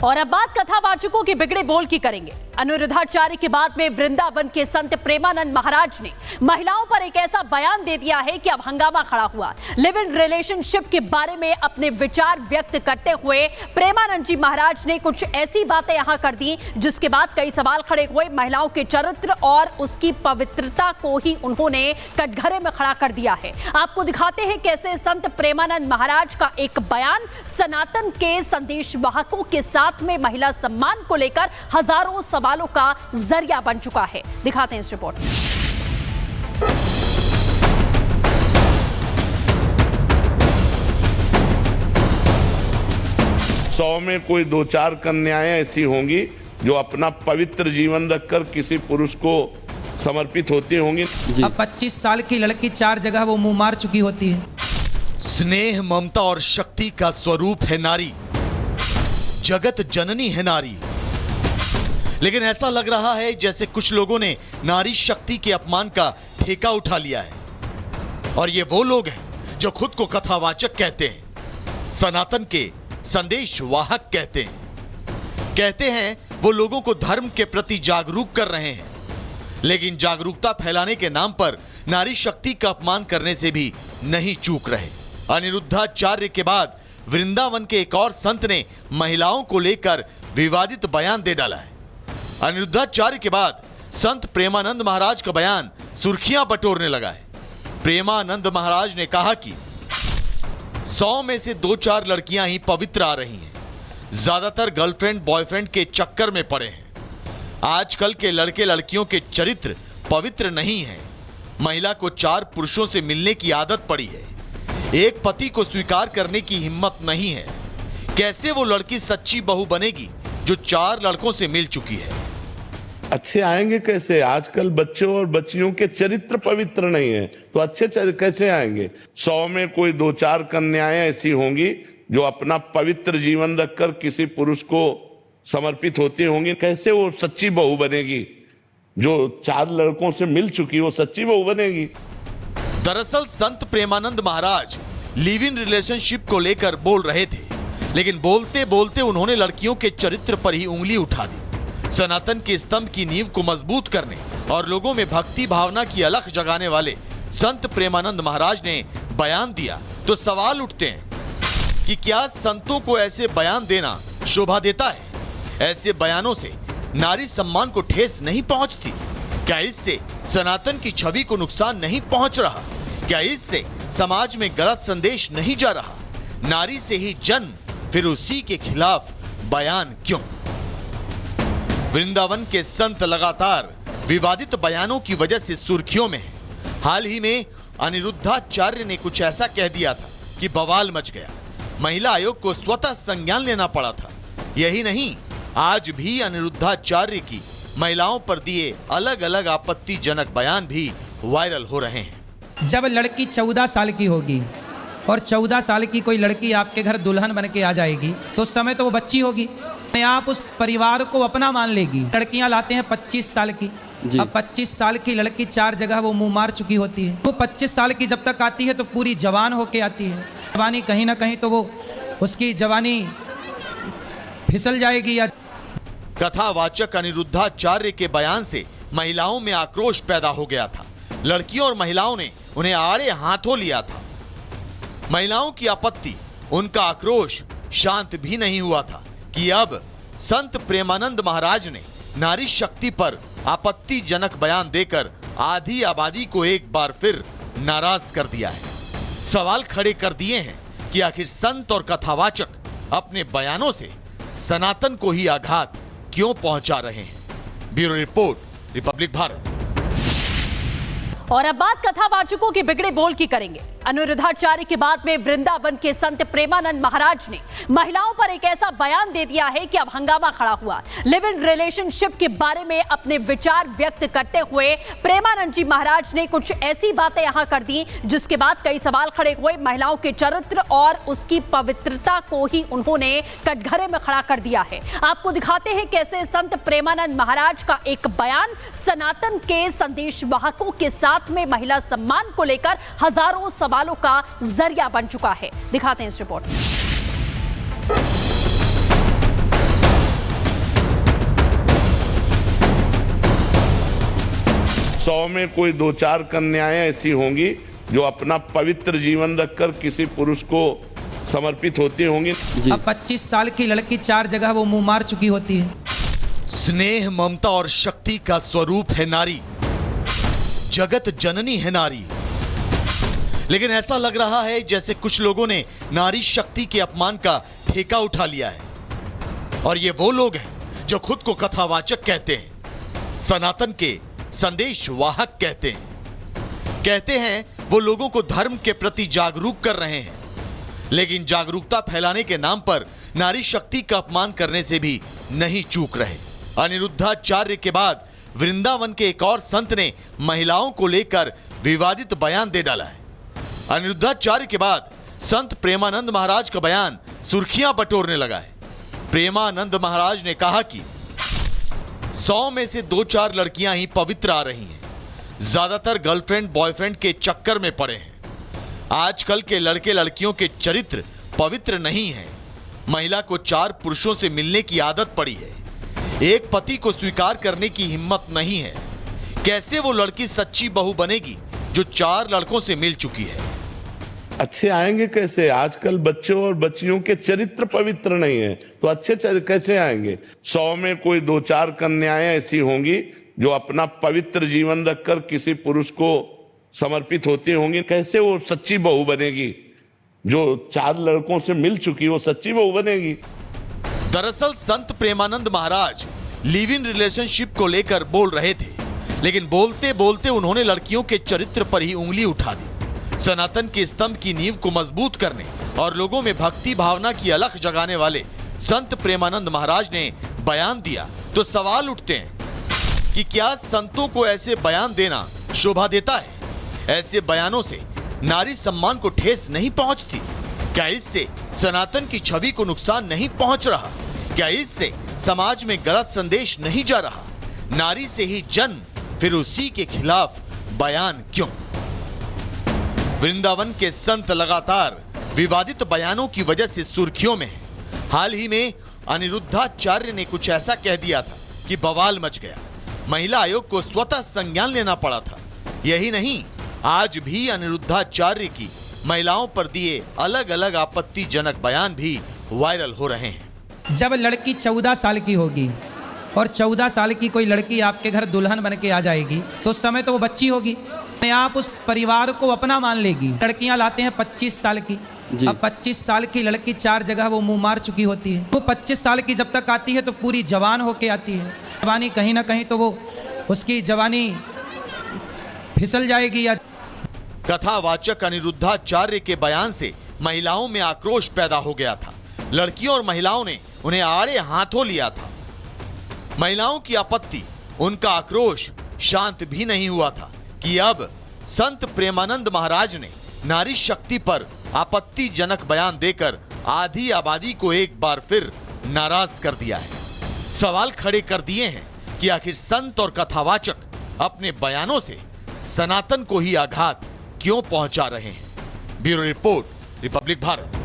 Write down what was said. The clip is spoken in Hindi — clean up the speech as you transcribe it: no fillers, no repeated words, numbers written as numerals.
और अब बात कथावाचकों के बिगड़े बोल की करेंगे। अनिरुद्धाचार्य के बाद में वृंदावन के संत प्रेमानंद महाराज ने महिलाओं पर एक ऐसा बयान दे दिया है कि अब हंगामा खड़ा हुआ। लिव इन रिलेशनशिप के बारे में अपने विचार व्यक्त करते हुए प्रेमानंद जी महाराज ने कुछ ऐसी बातें यहां कर दी जिसके बाद कई सवाल खड़े हुए। महिलाओं के चरित्र और उसकी पवित्रता को ही उन्होंने कटघरे में खड़ा कर दिया है। आपको दिखाते हैं कैसे संत प्रेमानंद महाराज का एक बयान सनातन के संदेश वाहकों के साथ में महिला सम्मान को लेकर हजारों सवालों का जरिया बन चुका है। दिखाते हैं इस रिपोर्ट में। 100 में कोई 2-4 कन्याएं ऐसी होंगी जो अपना पवित्र जीवन रखकर किसी पुरुष को समर्पित होती होंगी। अब 25 साल की लड़की 4 जगह वो मुंह मार चुकी होती है। स्नेह, ममता और शक्ति का स्वरूप है नारी, जगत जननी है नारी। लेकिन ऐसा लग रहा है जैसे कुछ लोगों ने नारी शक्ति के अपमान का ठेका उठा लिया है। और ये वो लोग हैं जो खुद को कथावाचक कहते हैं, सनातन के संदेश वाहक कहते हैं वो लोगों को धर्म के प्रति जागरूक कर रहे हैं। लेकिन जागरूकता फैलाने के नाम पर नारी शक्ति का अपमान करने से भी नहीं चूक रहे। अनिरुद्धाचार्य के बाद वृंदावन के एक और संत ने महिलाओं को लेकर विवादित बयान दे डाला है। अनिरुद्धाचार्य के बाद संत प्रेमानंद महाराज का बयान सुर्खियां बटोरने लगा है। प्रेमानंद महाराज ने कहा कि 100 में से 2-4 लड़कियां ही पवित्र आ रही हैं, ज्यादातर गर्लफ्रेंड बॉयफ्रेंड के चक्कर में पड़े हैं। आजकल के लड़के लड़कियों के चरित्र पवित्र नहीं है। महिला को 4 पुरुषों से मिलने की आदत पड़ी है, एक पति को स्वीकार करने की हिम्मत नहीं है। कैसे वो लड़की सच्ची बहू बनेगी जो 4 लड़कों से मिल चुकी है? अच्छे आएंगे कैसे? आजकल बच्चों और बच्चियों के चरित्र पवित्र नहीं है तो अच्छे कैसे आएंगे? 100 में कोई 2-4 कन्याएं ऐसी होंगी जो अपना पवित्र जीवन रखकर किसी पुरुष को समर्पित होती होंगी। कैसे वो सच्ची बहू बनेगी? जो 4 लड़कों से मिल चुकी वो सच्ची बहू बनेगी? दरअसल संत Premanand Maharaj live in relationship को लेकर बोल रहे थे, लेकिन बोलते बोलते उन्होंने लड़कियों के चरित्र पर ही उंगली उठा दी। सनातन के स्तंभ की नींव को मजबूत करने और लोगों में भक्ति भावना की अलख जगाने वाले संत प्रेमानंद महाराज ने बयान दिया तो सवाल उठते हैं कि क्या संतों को ऐसे बयान देना शोभा देता है? ऐसे बयानों से नारी सम्मान को ठेस नहीं पहुंचती? क्या इससे सनातन की छवि को नुकसान नहीं पहुंच रहा? क्या इससे समाज में गलत संदेश नहीं जा रहा? नारी से ही जन्म, फिर उसी के खिलाफ बयान क्यों? वृंदावन के संत लगातार विवादित बयानों की वजह से सुर्खियों में हैं। हाल ही में अनिरुद्धाचार्य ने कुछ ऐसा कह दिया था कि बवाल मच गया। महिला आयोग को स्वतः संज्ञान लेना पड़ा था। यही नहीं, आज भी अनिरुद्धाचार्य की महिलाओं पर दिए अलग अलग आपत्तिजनक बयान भी वायरल हो रहे हैं। जब लड़की 14 साल की होगी और 14 साल की कोई लड़की आपके घर दुल्हन बन के आ जाएगी तो उस समय तो वो बच्ची होगी, आप उस परिवार को अपना मान लेगी। लड़कियां लाते हैं 25 साल की, अब 25 साल की लड़की 4 जगह वो मुंह मार चुकी होती है। वो 25 साल की जब तक आती है तो पूरी जवान होके आती है। जवानी कहीं ना कहीं तो वो उसकी जवानी फिसल जाएगी। या कथावाचक अनिरुद्धाचार्य के बयान से महिलाओं में आक्रोश पैदा हो गया था। लड़कियों और महिलाओं ने उन्हें आड़े हाथों लिया था। महिलाओं की आपत्ति, उनका आक्रोश शांत भी नहीं हुआ था कि अब संत प्रेमानंद महाराज ने नारी शक्ति पर आपत्तिजनक बयान देकर आधी आबादी को एक बार फिर नाराज कर दिया है। सवाल खड़े कर दिए हैं कि आखिर संत और कथावाचक अपने बयानों से सनातन को ही आघात क्यों पहुंचा रहे हैं। Bureau report, Republic Bharat. और अब बात कथावाचकों के बिगड़े बोल की करेंगे। अनिरुद्धाचार्य के बाद में वृंदावन के संत प्रेमानंद महाराज ने महिलाओं पर एक ऐसा बयान दे दिया है कि अब हंगामा खड़ा हुआ। लिव इन रिलेशनशिप के बारे में अपने विचार व्यक्त करते हुए प्रेमानंद जी महाराज ने कुछ ऐसी बातें यहां कर दी जिसके बाद कई सवाल खड़े हुए। महिलाओं के चरित्र और उसकी पवित्रता को ही उन्होंने कटघरे में खड़ा कर दिया है। आपको दिखाते हैं कैसे संत प्रेमानंद महाराज का एक बयान सनातन के संदेश वाहकों के साथ में महिला सम्मान को लेकर हजारों सवालों का जरिया बन चुका है। दिखाते हैं इस रिपोर्ट में। 100 में कोई 2-4 कन्याएं ऐसी होंगी जो अपना पवित्र जीवन रखकर किसी पुरुष को समर्पित होती होंगी। अब 25 साल की लड़की 4 जगह वो मुंह मार चुकी होती है। स्नेह, ममता और शक्ति का स्वरूप है नारी, जगत जननी है नारी। लेकिन ऐसा लग रहा है जैसे कुछ लोगों ने नारी शक्ति के अपमान का ठेका उठा लिया है। और ये वो लोग हैं जो खुद को कथावाचक कहते हैं, सनातन के संदेश वाहक कहते हैं वो लोगों को धर्म के प्रति जागरूक कर रहे हैं, लेकिन जागरूकता फैलाने के नाम पर नारी शक्ति का अपमान करने से भी नहीं चूक रहे। अनिरुद्धाचार्य के बाद वृंदावन के एक और संत ने महिलाओं को लेकर विवादित बयान दे डाला है। अनिरुद्धाचार्य के बाद संत प्रेमानंद महाराज का बयान सुर्खियां बटोरने लगा है। प्रेमानंद महाराज ने कहा कि 100 में से 2-4 लड़कियां ही पवित्र आ रही हैं, ज्यादातर गर्लफ्रेंड बॉयफ्रेंड के चक्कर में पड़े हैं। आजकल के लड़के लड़कियों के चरित्र पवित्र नहीं है। महिला को 4 पुरुषों से मिलने की आदत पड़ी है, एक पति को स्वीकार करने की हिम्मत नहीं है। कैसे वो लड़की सच्ची बहू बनेगी जो 4 लड़कों से मिल चुकी है? अच्छे आएंगे कैसे? आजकल बच्चों और बच्चियों के चरित्र पवित्र नहीं है, तो अच्छे कैसे आएंगे? 100 में कोई 2-4 कन्याएं ऐसी होंगी जो अपना पवित्र जीवन रखकर किसी पुरुष को समर्पित होती होंगी। कैसे वो सच्ची बहू बनेगी? जो 4 लड़कों से मिल चुकी वो सच्ची बहू बनेगी? दरअसल संत Premanand Maharaj live in relationship को लेकर बोल रहे थे, लेकिन बोलते बोलते उन्होंने लड़कियों के चरित्र पर ही उंगली उठा दी। सनातन के स्तंभ की नींव को मजबूत करने और लोगों में भक्ति भावना की अलख जगाने वाले संत प्रेमानंद महाराज ने बयान दिया तो सवाल उठते हैं कि क्या संतों को ऐसे बयान देना शोभा देता है? ऐसे बयानों से नारी सम्मान को ठेस नहीं पहुंचती? क्या इससे सनातन की छवि को नुकसान नहीं पहुंच रहा? क्या इससे समाज में गलत संदेश नहीं जा रहा? नारी से ही जन्म, फिर उसी के खिलाफ बयान क्यों? वृंदावन के संत लगातार विवादित बयानों की वजह से सुर्खियों में हैं। हाल ही में अनिरुद्धाचार्य ने कुछ ऐसा कह दिया था कि बवाल मच गया। महिला आयोग को स्वतः संज्ञान लेना पड़ा था। यही नहीं, आज भी अनिरुद्धाचार्य की महिलाओं पर दिए अलग अलग आपत्तिजनक बयान भी वायरल हो रहे हैं। जब लड़की 14 साल की होगी और 14 साल की कोई लड़की आपके घर दुल्हन बन के आ जाएगी तो उस समय तो वो बच्ची होगी, आप उस परिवार को अपना मान लेगी। लड़कियां लाते हैं 25 साल की, अब 25 साल की लड़की 4 जगह वो मुंह मार चुकी होती है। वो 25 साल की जब तक आती है तो पूरी जवान होके आती है। जवानी कहीं ना कहीं तो वो उसकी जवानी फिसल जाएगी। या कथावाचक अनिरुद्धाचार्य के बयान से महिलाओं में आक्रोश पैदा हो गया था। लड़कियों और महिलाओं ने उन्हें आड़े हाथों लिया था। महिलाओं की आपत्ति, उनका आक्रोश शांत भी नहीं हुआ था कि अब संत प्रेमानंद महाराज ने नारी शक्ति पर आपत्तिजनक बयान देकर आधी आबादी को एक बार फिर नाराज कर दिया है। सवाल खड़े कर दिए हैं कि आखिर संत और कथावाचक अपने बयानों से सनातन को ही आघात क्यों पहुंचा रहे हैं। Bureau report, Republic Bharat.